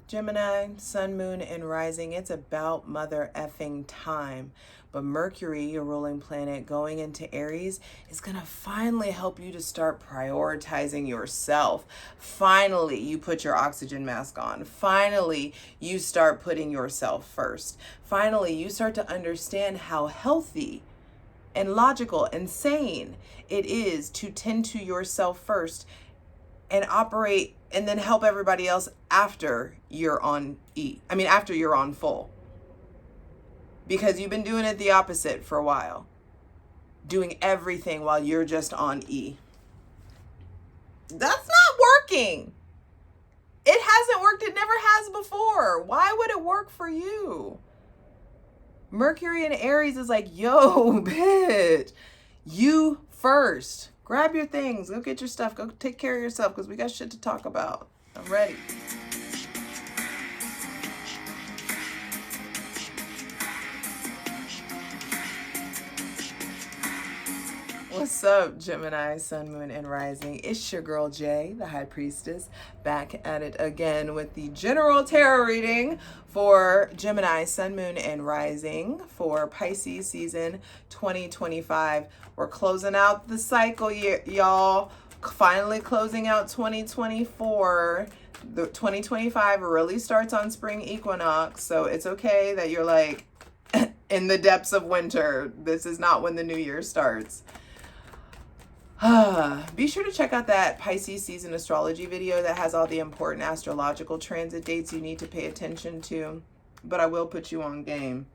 Gemini, sun, moon, and rising, it's about mother effing time. But Mercury, your ruling planet, going into Aries is going to finally help you to start prioritizing yourself. Finally, you put your oxygen mask on. Finally, you start putting yourself first. Finally, you start to understand how healthy and logical and sane it is to tend to yourself first and operate and then help everybody else after you're on after you're on full. Because you've been doing it the opposite for a while. Doing everything while you're just on E. That's not working. It hasn't worked. It never has before. Why would it work for you? Mercury in Aries is like, yo, bitch, you first. Grab your things. Go get your stuff. Go take care of yourself because we got shit to talk about. I'm ready. What's up, Gemini, sun, moon, and rising? It's your girl, Jay, the High Priestess, back at it again with the general tarot reading for Gemini, sun, moon, and rising for Pisces season 2025. We're closing out the cycle, y'all. Finally closing out 2024. The 2025 really starts on spring equinox, so it's okay that you're like in the depths of winter. This is not when the new year starts. Be sure to check out that Pisces season astrology video that has all the important astrological transit dates you need to pay attention to. But I will put you on game.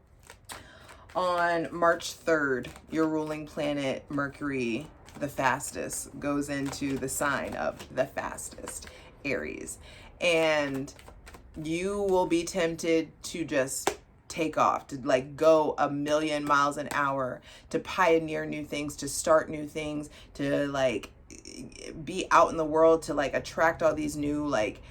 On March 3rd, your ruling planet, Mercury, the fastest, goes into the sign of the fastest, Aries. And you will be tempted to just take off, to like go a million miles an hour, to pioneer new things, to start new things, to like be out in the world, to like attract all these new like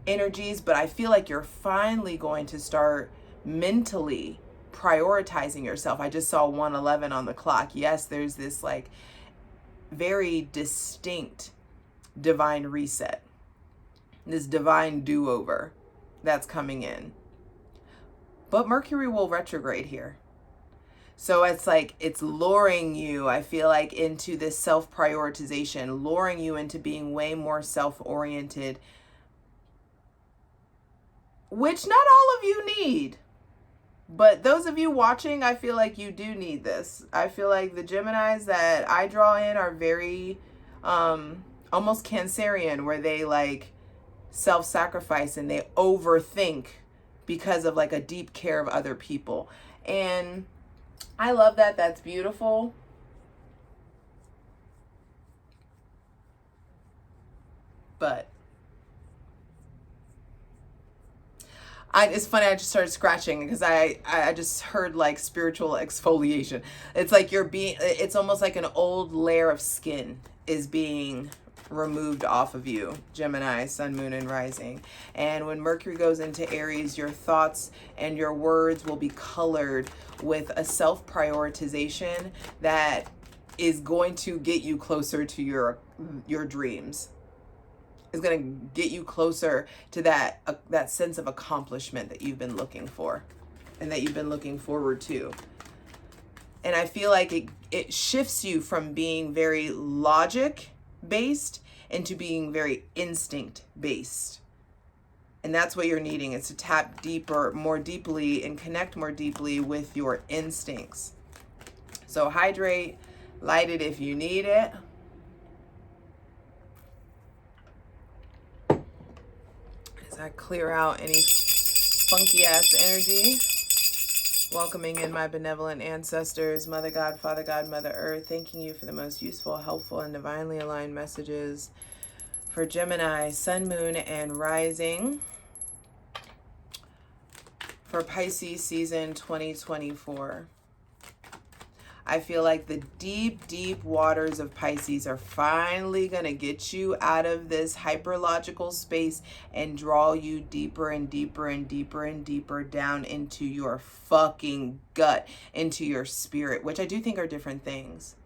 energies. But I feel like you're finally going to start mentally prioritizing yourself. I just saw 1:11 on the clock. Yes, there's this like very distinct divine reset, this divine do-over that's coming in. But Mercury will retrograde here. So it's like it's luring you, I feel like, into this self-prioritization, luring you into being way more self-oriented, which not all of you need. But those of you watching, I feel like you do need this. I feel like the Geminis that I draw in are very almost Cancerian, where they like self-sacrifice and they overthink because of like a deep care of other people. And I love that. That's beautiful. But it's funny, I just started scratching because I just heard like spiritual exfoliation. It's like it's almost like an old layer of skin is being removed off of you, Gemini, sun, moon, and rising. And when Mercury goes into Aries, your thoughts and your words will be colored with a self-prioritization that is going to get you closer to your dreams. Is going to get you closer to that sense of accomplishment that you've been looking for and that you've been looking forward to. And I feel like it shifts you from being very logic based into being very instinct based. And that's what you're needing, is to tap deeper, more deeply, and connect more deeply with your instincts. So hydrate, light it if you need it. As I clear out any funky ass energy. Welcoming in my benevolent ancestors, Mother God, Father God, Mother Earth, thanking you for the most useful, helpful, and divinely aligned messages for Gemini, sun, moon, and rising for Pisces season 2024. I feel like the deep, deep waters of Pisces are finally going to get you out of this hyperlogical space and draw you deeper and deeper and deeper and deeper down into your fucking gut, into your spirit, which I do think are different things.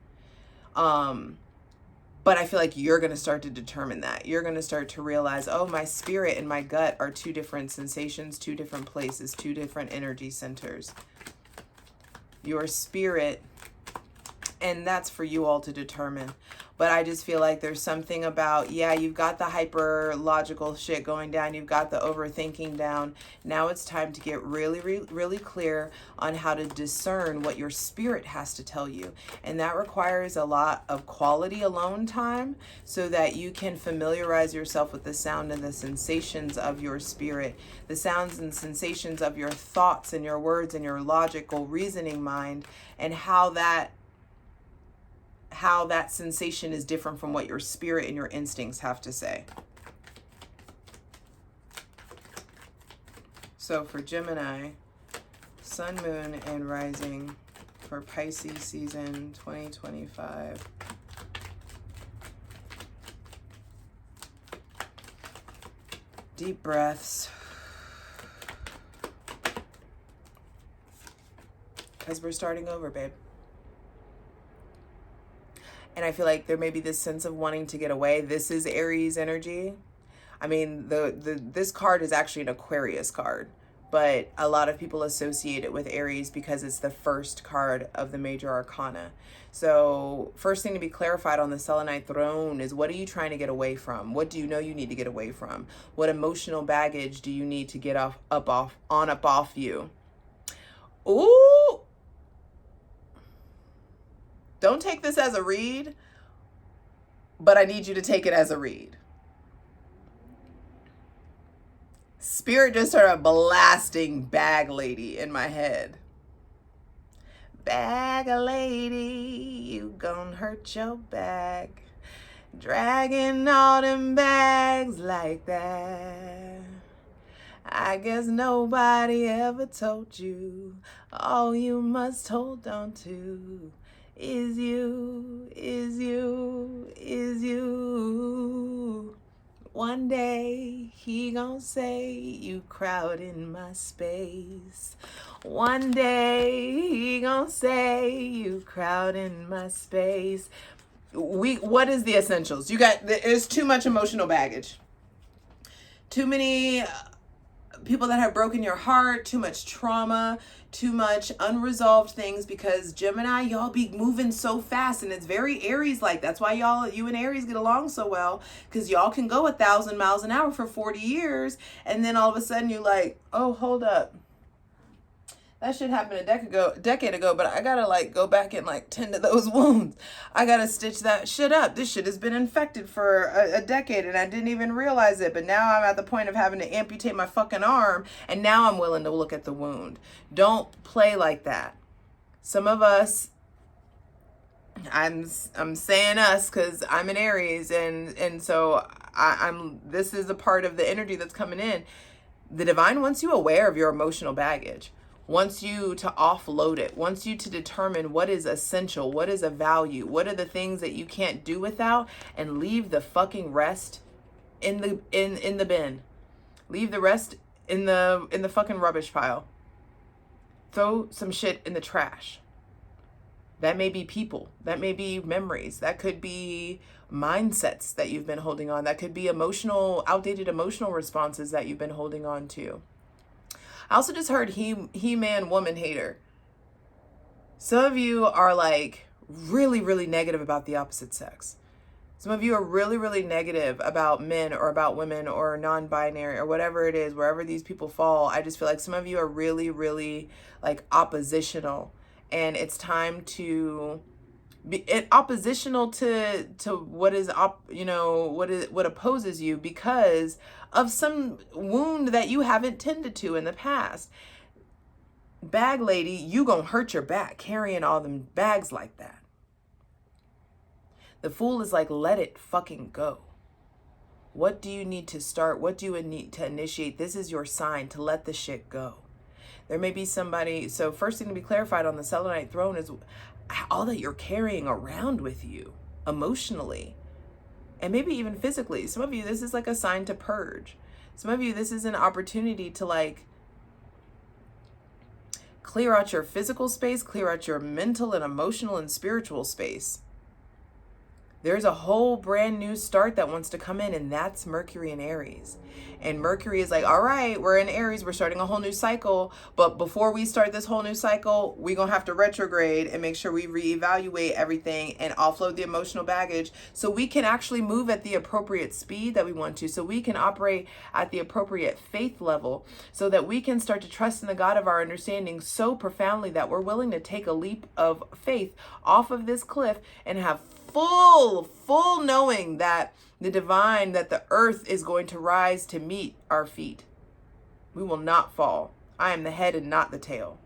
But I feel like you're going to start to determine that. You're going to start to realize, oh, my spirit and my gut are two different sensations, two different places, two different energy centers. Your spirit, and that's for you all to determine. But I just feel like there's something about, yeah, you've got the hyper logical shit going down. You've got the overthinking down. Now it's time to get really, really clear on how to discern what your spirit has to tell you. And that requires a lot of quality alone time so that you can familiarize yourself with the sound and the sensations of your spirit, the sounds and sensations of your thoughts and your words and your logical reasoning mind, and how that sensation is different from what your spirit and your instincts have to say. So for Gemini, Sun, Moon, and Rising for Pisces season 2025. Deep breaths. Because we're starting over, babe. And I feel like there may be this sense of wanting to get away. This is Aries energy. I mean, this card is actually an Aquarius card, but a lot of people associate it with Aries because it's the first card of the major arcana. So first thing to be clarified on the selenite throne is, what are you trying to get away from? What do you know you need to get away from? What emotional baggage do you need to get off you? Ooh! Don't take this as a read, but I need you to take it as a read. Spirit just started blasting Bag Lady in my head. Bag lady, you gon' hurt your back, dragging all them bags like that. I guess nobody ever told you all you must hold on to is you, is you, is you. One day he gon' say you crowding my space. One day he gon' say you crowding my space. What is the essentials? There's too much emotional baggage. Too many people that have broken your heart, too much trauma, too much unresolved things, because Gemini, y'all be moving so fast, and it's very Aries like. That's why you and Aries get along so well, because y'all can go 1,000 miles an hour for 40 years, and then all of a sudden you're like, oh, hold up. That shit happened a decade ago, but I gotta like go back and like tend to those wounds. I gotta stitch that shit up. This shit has been infected for a decade and I didn't even realize it. But now I'm at the point of having to amputate my fucking arm, and now I'm willing to look at the wound. Don't play like that. Some of us, I'm saying us because I'm an Aries, and so this is a part of the energy that's coming in. The divine wants you aware of your emotional baggage. Wants you to offload it, wants you to determine what is essential, what is a value, what are the things that you can't do without, and leave the fucking rest in the bin. Leave the rest in the fucking rubbish pile. Throw some shit in the trash. That may be people, that may be memories, that could be mindsets that you've been holding on, that could be outdated emotional responses that you've been holding on to. I also just heard he-man woman hater. Some of you are like really, really negative about the opposite sex. Some of you are really, really negative about men or about women or non-binary or whatever it is, wherever these people fall. I just feel like some of you are really, really like oppositional, and it's time to be oppositional to what is what opposes you because of some wound that you haven't tended to in the past. Bag lady, you gonna hurt your back carrying all them bags like that. The Fool is like, let it fucking go. What do you need to start? What do you need to initiate? This is your sign to let the shit go. There may be somebody, so first thing to be clarified on the selenite throne is all that you're carrying around with you emotionally and maybe even physically. Some of you, this is like a sign to purge. Some of you, this is an opportunity to like clear out your physical space, clear out your mental and emotional and spiritual space. There's a whole brand new start that wants to come in, and that's Mercury in Aries. And Mercury is like, all right, we're in Aries, we're starting a whole new cycle. But before we start this whole new cycle, we're going to have to retrograde and make sure we reevaluate everything and offload the emotional baggage so we can actually move at the appropriate speed that we want to, so we can operate at the appropriate faith level, so that we can start to trust in the God of our understanding so profoundly that we're willing to take a leap of faith off of this cliff and have full knowing that the divine, that the earth is going to rise to meet our feet. We will not fall. I am the head and not the tail.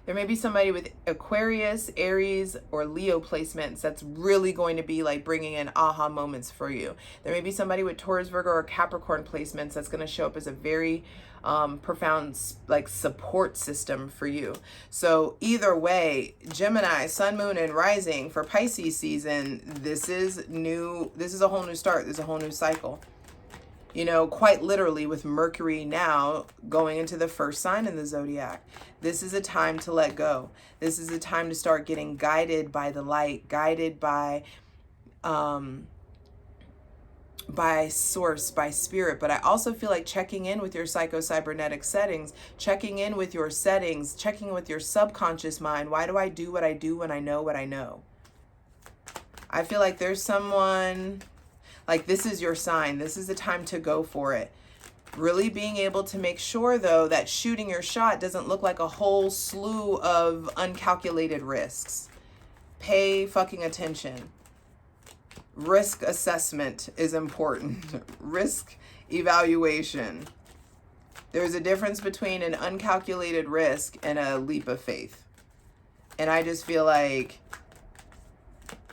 There may be somebody with Aquarius, Aries, or Leo placements that's really going to be like bringing in aha moments for you. There may be somebody with Taurus, Virgo, or Capricorn placements that's going to show up as a very profound like support system for you. So either way, Gemini, Sun, Moon, and Rising for Pisces season, this is new. This is a whole new start. There's a whole new cycle. You know, quite literally with Mercury now going into the first sign in the zodiac. This is a time to let go. This is a time to start getting guided by the light, guided by source, by spirit. But I also feel like checking in with your psycho-cybernetic settings, checking in with your settings, checking with your subconscious mind. Why do I do what I do when I know what I know? I feel like there's someone, like this is your sign. This is the time to go for it. Really being able to make sure, though, that shooting your shot doesn't look like a whole slew of uncalculated risks. Pay fucking attention. Risk assessment is important. Risk evaluation. There's a difference between an uncalculated risk and a leap of faith. And I just feel like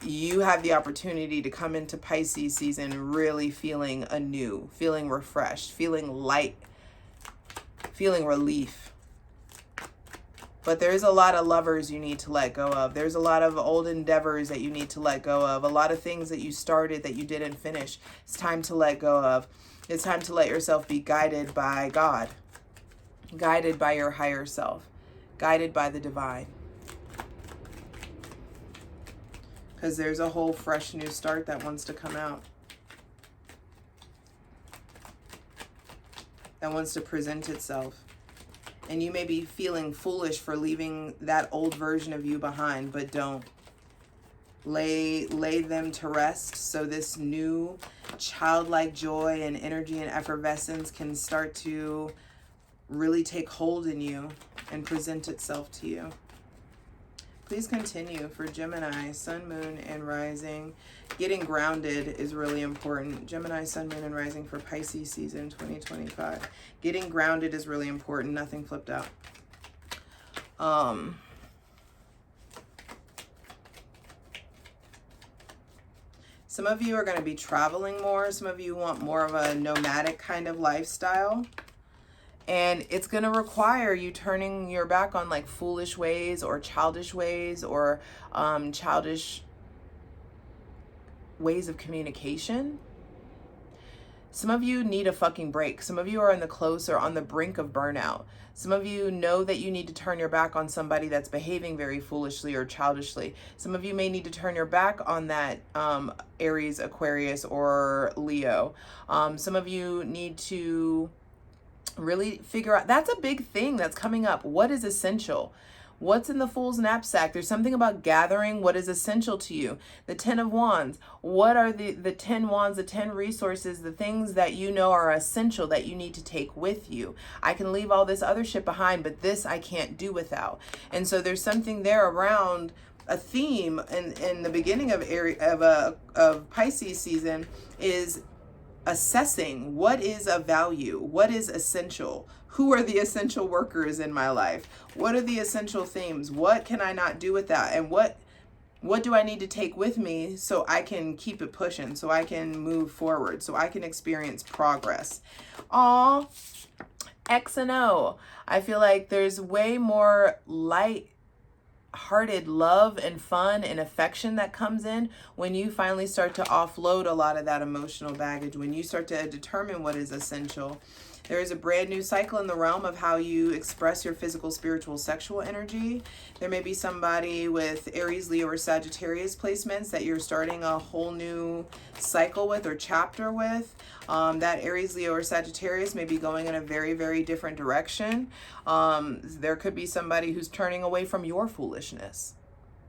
you have the opportunity to come into Pisces season really feeling anew, feeling refreshed, feeling light, feeling relief. But there's a lot of lovers you need to let go of. There's a lot of old endeavors that you need to let go of. A lot of things that you started that you didn't finish. It's time to let go of. It's time to let yourself be guided by God, guided by your higher self, guided by the divine. Because there's a whole fresh new start that wants to come out. That wants to present itself. And you may be feeling foolish for leaving that old version of you behind, but don't. Lay them to rest so this new childlike joy and energy and effervescence can start to really take hold in you and present itself to you. Please continue for Gemini, Sun, Moon, and Rising. Getting grounded is really important. Gemini, Sun, Moon, and Rising for Pisces season 2025. Getting grounded is really important. Nothing flipped out. Some of you are going to be traveling more. Some of you want more of a nomadic kind of lifestyle. And it's going to require you turning your back on like foolish ways or childish ways or childish ways of communication. Some of you need a fucking break. Some of you are in the close or on the brink of burnout. Some of you know that you need to turn your back on somebody that's behaving very foolishly or childishly. Some of you may need to turn your back on that Aries, Aquarius, or Leo. Some of you need to really figure out, that's a big thing that's coming up. What is essential? What's in the Fool's knapsack? There's something about gathering what is essential to you. The 10 of Wands. What are the 10 wands, the 10 resources, the things that you know are essential that you need to take with you? I can leave all this other shit behind, but this I can't do without. And so there's something there around a theme in the beginning of Pisces season is assessing what is of value, what is essential, who are the essential workers in my life, what are the essential themes, what can I not do with that, and what do I need to take with me so I can keep it pushing, so I can move forward, so I can experience progress. Aw, X and O. I feel like there's way more light hearted love and fun and affection that comes in when you finally start to offload a lot of that emotional baggage, when you start to determine what is essential. There is a brand new cycle in the realm of how you express your physical, spiritual, sexual energy. There may be somebody with Aries, Leo, or Sagittarius placements that you're starting a whole new cycle with or chapter with. That Aries, Leo, or Sagittarius may be going in a very, very different direction. There could be somebody who's turning away from your foolishness,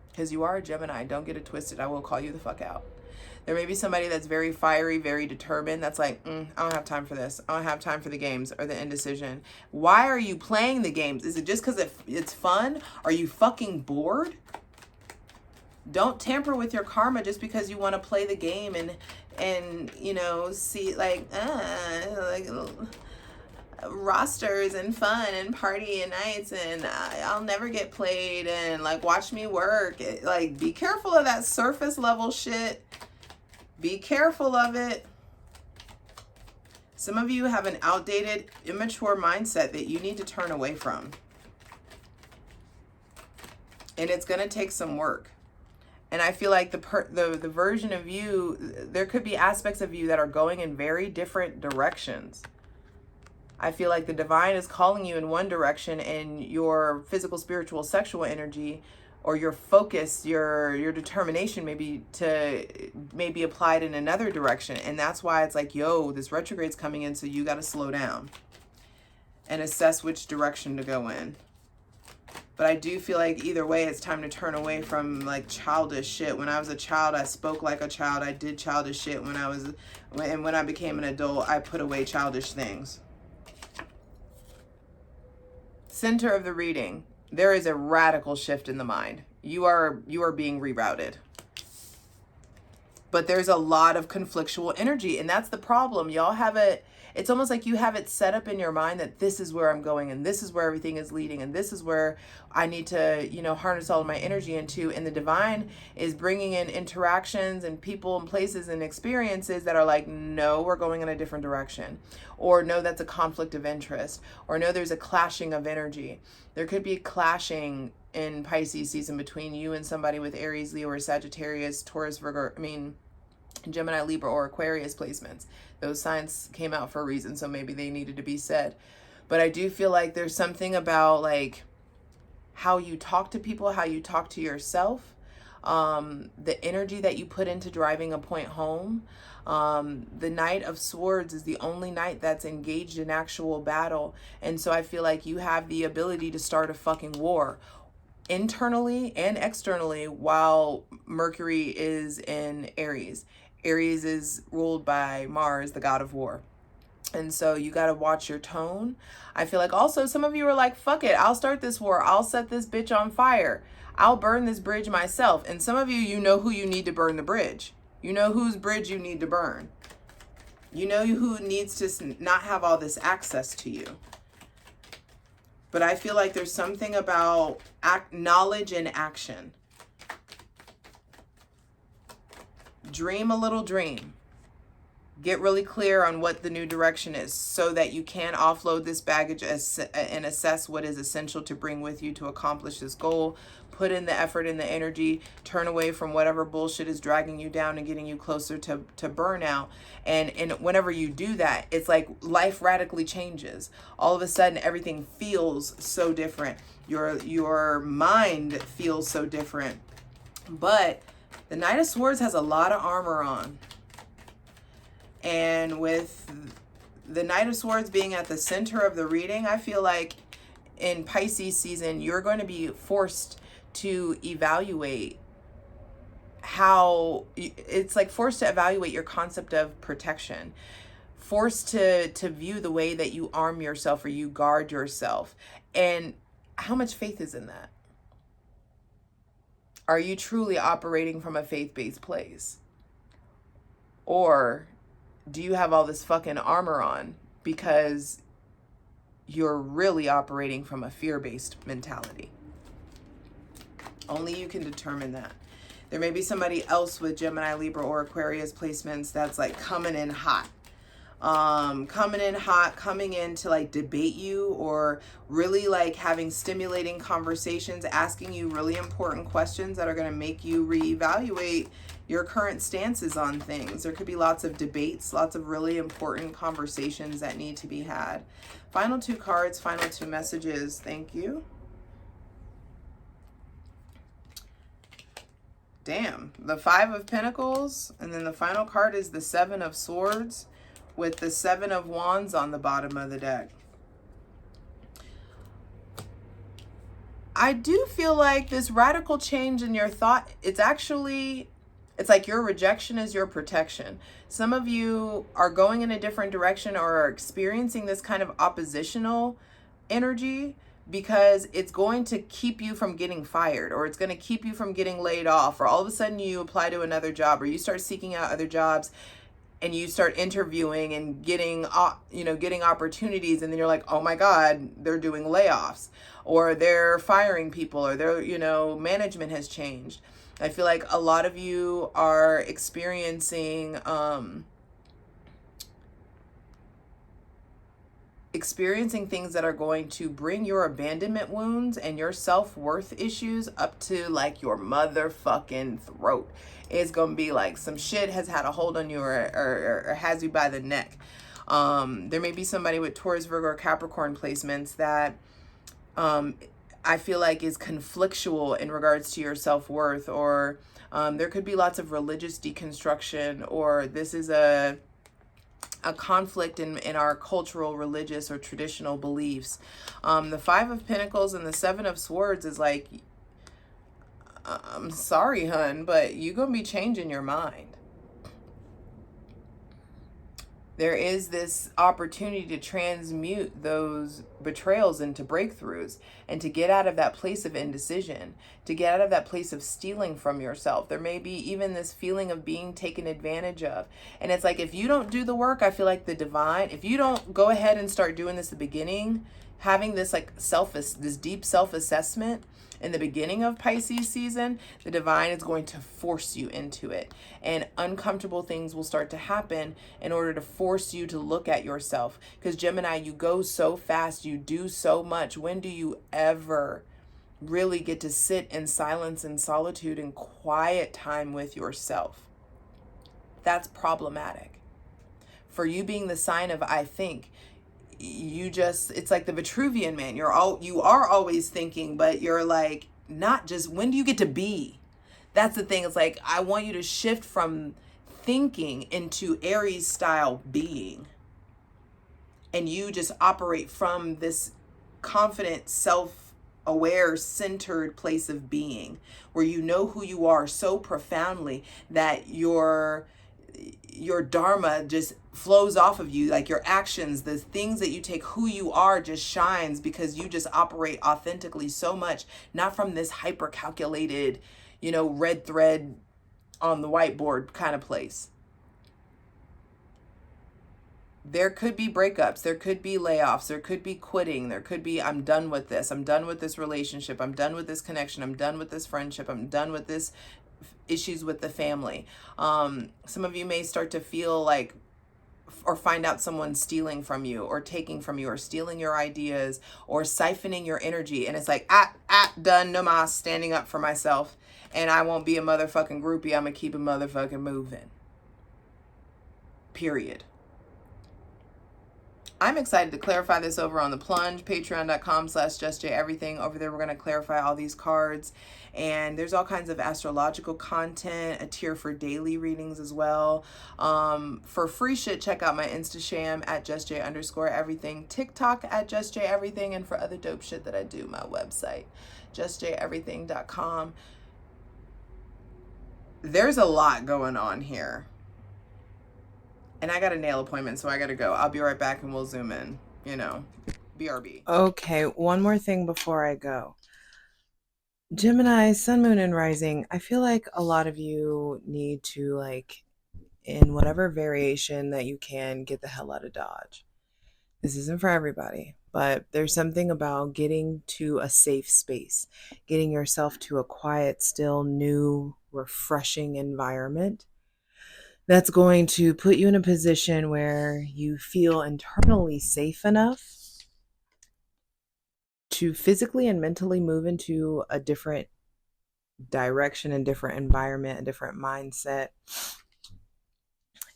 because you are a Gemini. Don't get it twisted. I will call you the fuck out. There may be somebody that's very fiery, very determined. That's like, I don't have time for this. I don't have time for the games or the indecision. Why are you playing the games? Is it just because it's fun? Are you fucking bored? Don't tamper with your karma just because you want to play the game and you know, see like rosters and fun and party and nights and I'll never get played and like watch me work. Like, be careful of that surface level shit. Be careful of it. Some of you have an outdated, immature mindset that you need to turn away from. And it's going to take some work. And I feel like the version of you, there could be aspects of you that are going in very different directions. I feel like the divine is calling you in one direction and your physical, spiritual, sexual energy, or your focus, your determination may be applied in another direction. And that's why it's like, yo, this retrograde's coming in, so you got to slow down and assess which direction to go in. But I do feel like either way, it's time to turn away from like childish shit. When I was a child, I spoke like a child. I did childish shit. When I became an adult, I put away childish things. Center of the reading. There is a radical shift in the mind. You are being rerouted. But there's a lot of conflictual energy, and that's the problem. Y'all have it, it's almost like you have it set up in your mind that this is where I'm going and this is where everything is leading and this is where I need to, you know, harness all of my energy into. And the divine is bringing in interactions and people and places and experiences that are like, no, we're going in a different direction. Or no, that's a conflict of interest. Or no, there's a clashing of energy. There could be clashing in Pisces season between you and somebody with Aries, Leo, or Sagittarius, Taurus, Virgo, Gemini, Libra, or Aquarius placements. Those signs came out for a reason, so maybe they needed to be said. But I do feel like there's something about like how you talk to people, how you talk to yourself, the energy that you put into driving a point home. The Knight of Swords is the only knight that's engaged in actual battle. And so I feel like you have the ability to start a fucking war internally and externally while Mercury is in Aries. Aries is ruled by Mars, the god of war. And so you got to watch your tone. I feel like also some of you are like, fuck it, I'll start this war. I'll set this bitch on fire. I'll burn this bridge myself. And some of you, you know who you need to burn the bridge. You know whose bridge you need to burn. You know who needs to not have all this access to you. But I feel like there's something about knowledge and action. Dream a little dream. Get really clear on what the new direction is so that you can offload this baggage and assess what is essential to bring with you to accomplish this goal. Put in the effort and the energy. Turn away from whatever bullshit is dragging you down and getting you closer to burnout. And whenever you do that, it's like life radically changes. All of a sudden, everything feels so different. Your mind feels so different. But the Knight of Swords has a lot of armor on. And with the Knight of Swords being at the center of the reading, I feel like in Pisces season, you're going to be forced to evaluate forced to evaluate your concept of protection, forced to view the way that you arm yourself or you guard yourself. And how much faith is in that? Are you truly operating from a faith-based place? Or do you have all this fucking armor on because you're really operating from a fear-based mentality? Only you can determine that. There may be somebody else with Gemini, Libra, or Aquarius placements that's like coming in hot. coming in hot, coming in to like debate you, or really like having stimulating conversations, asking you really important questions that are going to make you reevaluate your current stances on things. There could be lots of debates, lots of really important conversations that need to be had. Final two cards, final two messages. Thank you. Damn, the Five of Pentacles, and then the final card is the Seven of Swords with the Seven of Wands on the bottom of the deck. I do feel like this radical change in your thought, it's like your rejection is your protection. Some of you are going in a different direction or are experiencing this kind of oppositional energy because it's going to keep you from getting fired, or it's going to keep you from getting laid off, or all of a sudden you apply to another job, or you start seeking out other jobs and you start interviewing and getting opportunities, and then you're like, oh my God, they're doing layoffs, or they're firing people, or management has changed. I feel like a lot of you are experiencing things that are going to bring your abandonment wounds and your self-worth issues up to like your motherfucking throat. It's gonna be like some shit has had a hold on you, or has you by the neck. There may be somebody with Taurus, Virgo, or Capricorn placements that I feel like is conflictual in regards to your self-worth, or there could be lots of religious deconstruction, or this is a conflict in our cultural, religious, or traditional beliefs. The Five of Pentacles and the Seven of Swords is like, I'm sorry, hun, but you're going to be changing your mind. There is this opportunity to transmute those betrayals into breakthroughs, and to get out of that place of indecision, to get out of that place of stealing from yourself. There may be even this feeling of being taken advantage of. And it's like, if you don't do the work, I feel like the divine, if you don't go ahead and start doing this at the beginning, having this like this deep self-assessment in the beginning of Pisces season, the divine is going to force you into it. And uncomfortable things will start to happen in order to force you to look at yourself. Because Gemini, you go so fast, you do so much. When do you ever really get to sit in silence and solitude and quiet time with yourself? That's problematic. For you being the sign of I think, it's like the Vitruvian man. You are always thinking, but you're like, not just, when do you get to be? That's the thing. It's like, I want you to shift from thinking into Aries style being. And you just operate from this confident, self-aware, centered place of being, where you know who you are so profoundly that your dharma just flows off of you, like your actions, the things that you take, who you are just shines, because you just operate authentically so much, not from this hyper calculated, red thread on the whiteboard kind of place. There could be breakups, there could be layoffs, there could be quitting, there could be, I'm done with this, I'm done with this relationship, I'm done with this connection, I'm done with this friendship, I'm done with this issues with the family. Some of you may start to feel like, or find out someone stealing from you, or taking from you, or stealing your ideas, or siphoning your energy. And it's like, done, no mas, standing up for myself. And I won't be a motherfucking groupie. I'm gonna keep it motherfucking moving. Period. I'm excited to clarify this over on the plunge, patreon.com/JustJEverything. Over there, we're going to clarify all these cards. And there's all kinds of astrological content, a tier for daily readings as well. For free shit, check out my Instasham at JustJ_everything, TikTok at JustJEverything, and for other dope shit that I do, my website, JustJEverything.com. There's a lot going on here. And I got a nail appointment, so I got to go. I'll be right back and we'll zoom in, BRB. Okay, one more thing before I go. Gemini, Sun, Moon, and Rising. I feel like a lot of you need to, in whatever variation that you can, get the hell out of Dodge. This isn't for everybody, but there's something about getting to a safe space, getting yourself to a quiet, still, new, refreshing environment that's going to put you in a position where you feel internally safe enough to physically and mentally move into a different direction and different environment, a different mindset.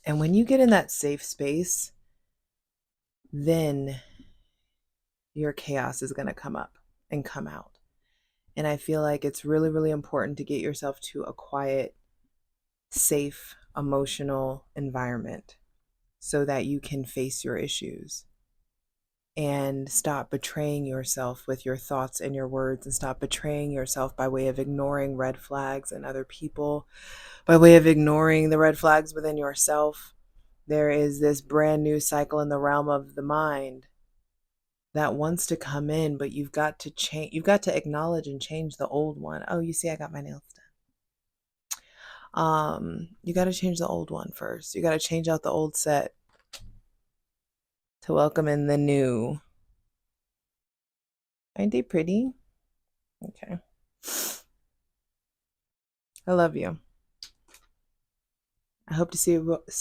And when you get in that safe space, then your chaos is going to come up and come out. And I feel like it's really, really important to get yourself to a quiet, safe, emotional environment so that you can face your issues and stop betraying yourself with your thoughts and your words, and stop betraying yourself by way of ignoring red flags in other people, by way of ignoring the red flags within yourself. There is this brand new cycle in the realm of the mind that wants to come in, but you've got to change. You've got to acknowledge and change the old one. Oh, you see, I got my nails done. You got to change the old one first. You got to change out the old set to welcome in the new. Ain't they pretty? Okay. I love you. I hope to see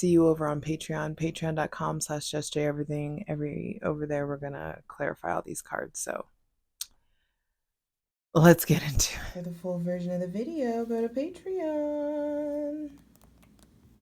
you over on Patreon, patreon.com/JustJEverything. Over there, we're going to clarify all these cards. So let's get into it. For the full version of the video, go to Patreon.